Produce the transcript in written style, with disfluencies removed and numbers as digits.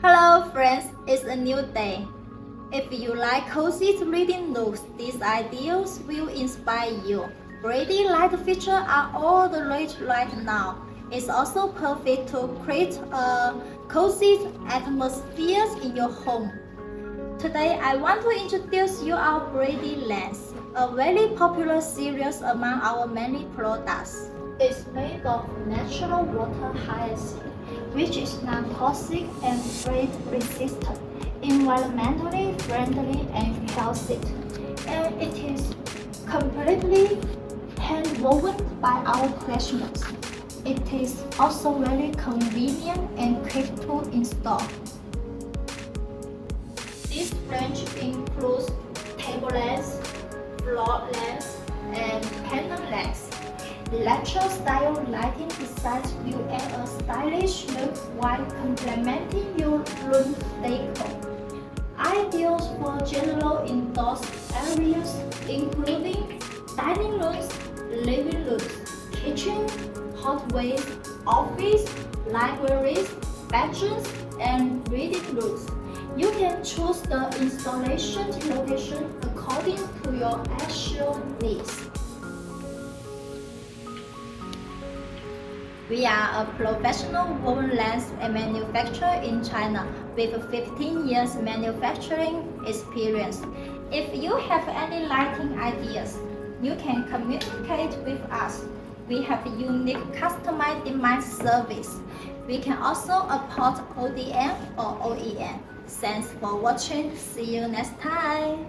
Hello friends, it's a new day. If you like cozy reading looks, these ideas will inspire you. Pretty light features are all the rage right now. It's also perfect to create a cozy atmosphere in your home. Today I want to introduce you our Brady lens, a very popular series among our many products. It's made of natural water hyacinth, which is non-toxic and freight resistant, environmentally friendly and healthy. And it is completely hand-woven by our professionals. It is also very convenient and quick to install. This range includes table lengths, floor lengths, and panel lengths. Retro-style lighting designs will add a stylish look while complementing your room decor. Ideal for general indoor areas including dining rooms, living rooms, kitchen, hallways, office, libraries, bedrooms, and reading rooms. You can choose the installation location according to your actual needs. We are a professional woven lens manufacturer in China with 15 years manufacturing experience. If you have any lighting ideas, you can communicate with us. We have a unique customized demand service. We can also support ODM or OEM. Thanks for watching. See you next time.